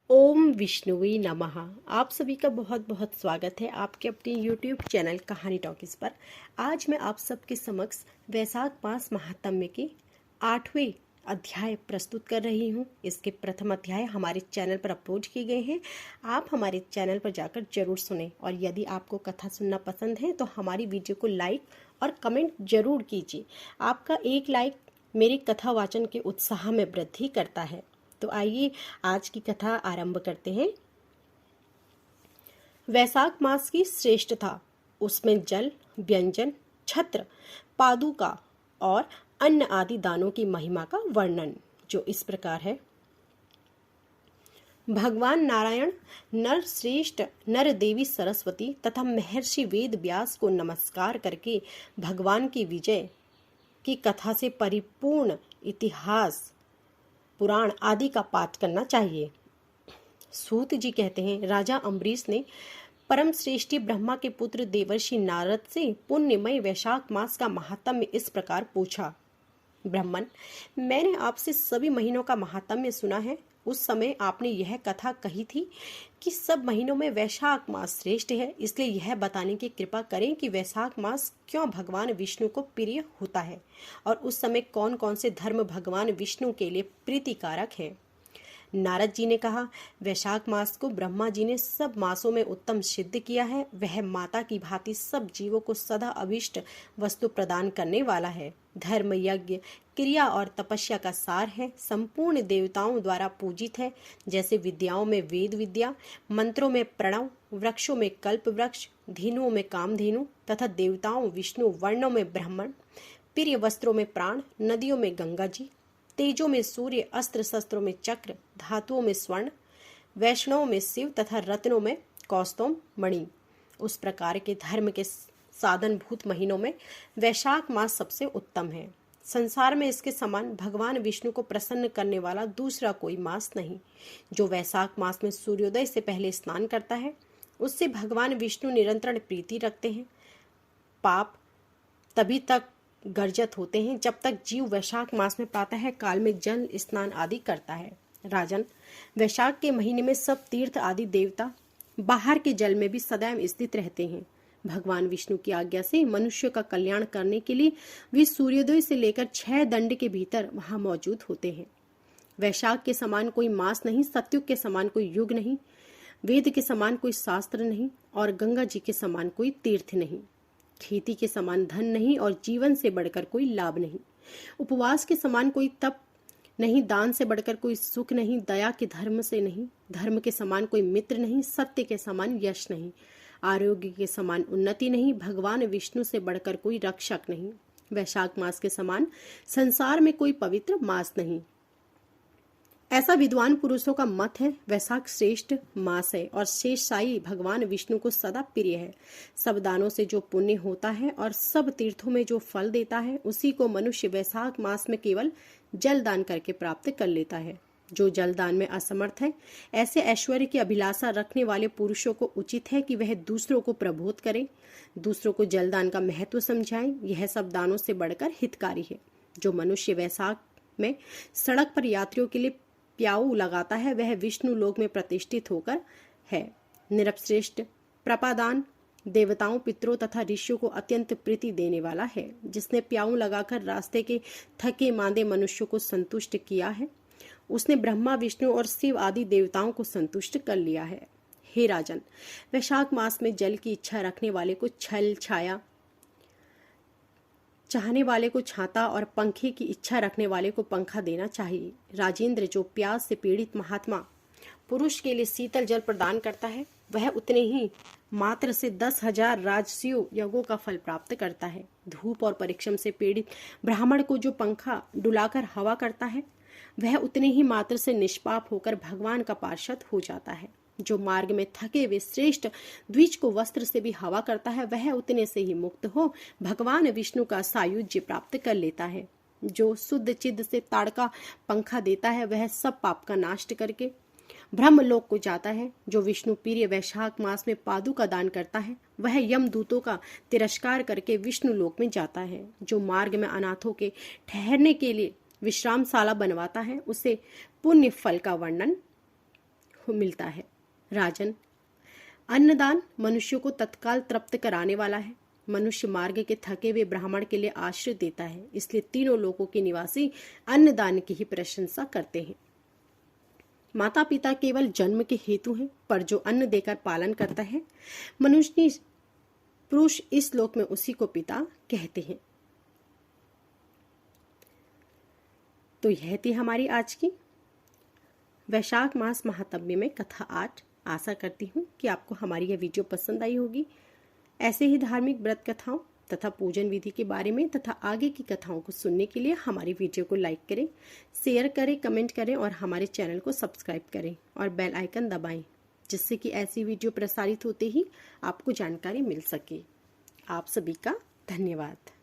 ओम विष्णुवे नमः। आप सभी का बहुत बहुत स्वागत है आपके अपने YouTube चैनल कहानी टॉकीज पर। आज मैं आप सबके समक्ष वैशाख मास महात्म्य के 8वें अध्याय प्रस्तुत कर रही हूँ। इसके प्रथम अध्याय हमारे चैनल पर अपलोड किए गए हैं। आप हमारे चैनल पर जाकर जरूर सुनें और यदि आपको कथा सुनना पसंद है तो हमारी वीडियो को लाइक और कमेंट जरूर कीजिए। आपका एक लाइक मेरे कथा वाचन के उत्साह में वृद्धि करता है। तो आइए आज की कथा आरंभ करते हैं। वैशाख मास की श्रेष्ठता, उसमें जल, व्यंजन, छत्र, पादुका और अन्न आदि दानों की महिमा का वर्णन जो इस प्रकार है। भगवान नारायण, नर श्रेष्ठ, नर देवी सरस्वती तथा महर्षि वेद व्यास को नमस्कार करके भगवान की विजय की कथा से परिपूर्ण इतिहास, पुराण आदि का पाठ करना चाहिए। सूत जी कहते हैं, राजा अम्बरीश ने परम श्रेष्ठी ब्रह्मा के पुत्र देवर्षि नारद से पुण्यमय वैशाख मास का महात्म्य इस प्रकार पूछा। ब्राह्मण, मैंने आपसे सभी महीनों का महात्म्य सुना है। उस समय आपने यह कथा कही थी कि सब महीनों में वैशाख मास श्रेष्ठ है, इसलिए यह बताने की कृपा करें कि वैशाख मास क्यों भगवान विष्णु को प्रिय होता है और उस समय कौन कौन से धर्म भगवान विष्णु के लिए प्रीतिकारक है। नारद जी ने कहा, वैशाख मास को ब्रह्मा जी ने सब मासों में उत्तम सिद्ध किया है। वह माता की भांति सब जीवों को सदा अभिष्ट वस्तु प्रदान करने वाला है। धर्म, यज्ञ, क्रिया और तपस्या का सार है। संपूर्ण देवताओं द्वारा पूजित है। जैसे विद्याओं में वेद विद्या, मंत्रों में प्रणव, वृक्षों में कल्प वृक्ष, धेनुओं में कामधेनु तथा देवताओं विष्णु, वर्णों में ब्राह्मण, प्रिय वस्त्रों में प्राण, नदियों में गंगा जी, तेजों में सूर्य, अस्त्र शस्त्रों में चक्र, धातुओं में स्वर्ण, वैष्णवों में शिव तथा रत्नों में कौस्तुभ मणि। उस प्रकार के धर्म के साधन भूत महीनों में वैशाख मास सबसे उत्तम है। संसार में इसके समान भगवान विष्णु को प्रसन्न करने वाला दूसरा कोई मास नहीं। जो वैशाख मास में सूर्योदय से पहले स्नान करता है उससे भगवान विष्णु निरंतर प्रीति रखते हैं। पाप तभी तक गर्जत होते हैं जब तक जीव वैशाख मास में प्रातः काल में जल स्नान आदि करता है। राजन, वैशाख के महीने में सब तीर्थ आदि देवता बाहर के जल में भी सदैव स्थित रहते हैं। भगवान विष्णु की आज्ञा से मनुष्य का कल्याण करने के लिए वे सूर्योदय से लेकर 6 दंड के भीतर वहां मौजूद होते हैं। वैशाख के समान कोई मास नहीं, सतयुग के समान कोई युग नहीं, वेद के समान कोई शास्त्र नहीं और गंगा जी के समान कोई तीर्थ नहीं। खेती के समान धन नहीं और जीवन से बढ़कर कोई लाभ नहीं। उपवास के समान कोई तप नहीं, दान से बढ़कर कोई सुख नहीं, दया के धर्म से नहीं, धर्म के समान कोई मित्र नहीं, सत्य के समान यश नहीं, आरोग्य के समान उन्नति नहीं, भगवान विष्णु से बढ़कर कोई रक्षक नहीं। वैशाख मास के समान संसार में कोई पवित्र मास नहीं, ऐसा विद्वान पुरुषों का मत है। वैशाख श्रेष्ठ मास है और शेषशायी भगवान विष्णु को सदा प्रिय है। सब दानों से जो पुण्य होता है और सब तीर्थों में जो फल देता है उसी को मनुष्य वैशाख मास में केवल जल दान करके प्राप्त कर लेता है। जो जल दान में असमर्थ है, ऐसे ऐश्वर्य की अभिलाषा रखने वाले पुरुषों को उचित है कि वह दूसरों को प्रबोध करें, दूसरों को जलदान का महत्व समझाएं। यह सब दानों से बढ़कर हितकारी है। जो मनुष्य वैशाख में सड़क पर यात्रियों के लिए प्याऊ लगाता है वह विष्णु लोक में प्रतिष्ठित होकर है। निरपश्रेष्ठ प्रपादान देवताओं, पितरों तथा ऋषियों को अत्यंत प्रीति देने वाला है। जिसने प्याऊ लगाकर रास्ते के थके मांदे मनुष्यों को संतुष्ट किया है उसने ब्रह्मा, विष्णु और शिव आदि देवताओं को संतुष्ट कर लिया है। हे राजन, वैशाख मास में जल की इच्छा रखने वाले को छल छाया, चाहने वाले को छाता और पंखे की इच्छा रखने वाले को पंखा देना चाहिए। राजेंद्र, जो प्यास से पीड़ित महात्मा पुरुष के लिए शीतल जल प्रदान करता है वह उतने ही मात्र से 10,000 राजस्व यज्ञों का फल प्राप्त करता है। धूप और परिश्रम से पीड़ित ब्राह्मण को जो पंखा डुलाकर हवा करता है वह उतने ही मात्र से निष्पाप होकर भगवान का पार्षद हो जाता है। जो मार्ग में थके हुए श्रेष्ठ द्विज को वस्त्र से भी हवा करता है वह उतने से ही मुक्त हो भगवान विष्णु का सायुज्य प्राप्त कर लेता है। जो शुद्ध चिद्ध से ताड़का पंखा देता है वह सब पाप का नाश करके ब्रह्मलोक को जाता है। जो विष्णु प्रिय वैशाख मास में पादु का दान करता है वह यमदूतों का तिरस्कार करके विष्णु लोक में जाता है। जो मार्ग में अनाथों के ठहरने के लिए विश्रामशाला बनवाता है उसे पुण्य फल का वर्णन मिलता है। राजन, अन्नदान मनुष्य को तत्काल तृप्त कराने वाला है। मनुष्य मार्ग के थके हुए ब्राह्मण के लिए आश्रय देता है, इसलिए तीनों लोकों के निवासी अन्नदान की ही प्रशंसा करते हैं। माता पिता केवल जन्म के हेतु हैं, पर जो अन्न देकर पालन करता है, मनुष्य पुरुष इस लोक में उसी को पिता कहते हैं। तो यह थी हमारी आज की वैशाख मास महात्म्य में कथा 8। आशा करती हूँ कि आपको हमारी यह वीडियो पसंद आई होगी। ऐसे ही धार्मिक व्रत कथाओं तथा पूजन विधि के बारे में तथा आगे की कथाओं को सुनने के लिए हमारी वीडियो को लाइक करें, शेयर करें, कमेंट करें और हमारे चैनल को सब्सक्राइब करें और बेल आइकन दबाएं, जिससे कि ऐसी वीडियो प्रसारित होते ही आपको जानकारी मिल सके। आप सभी का धन्यवाद।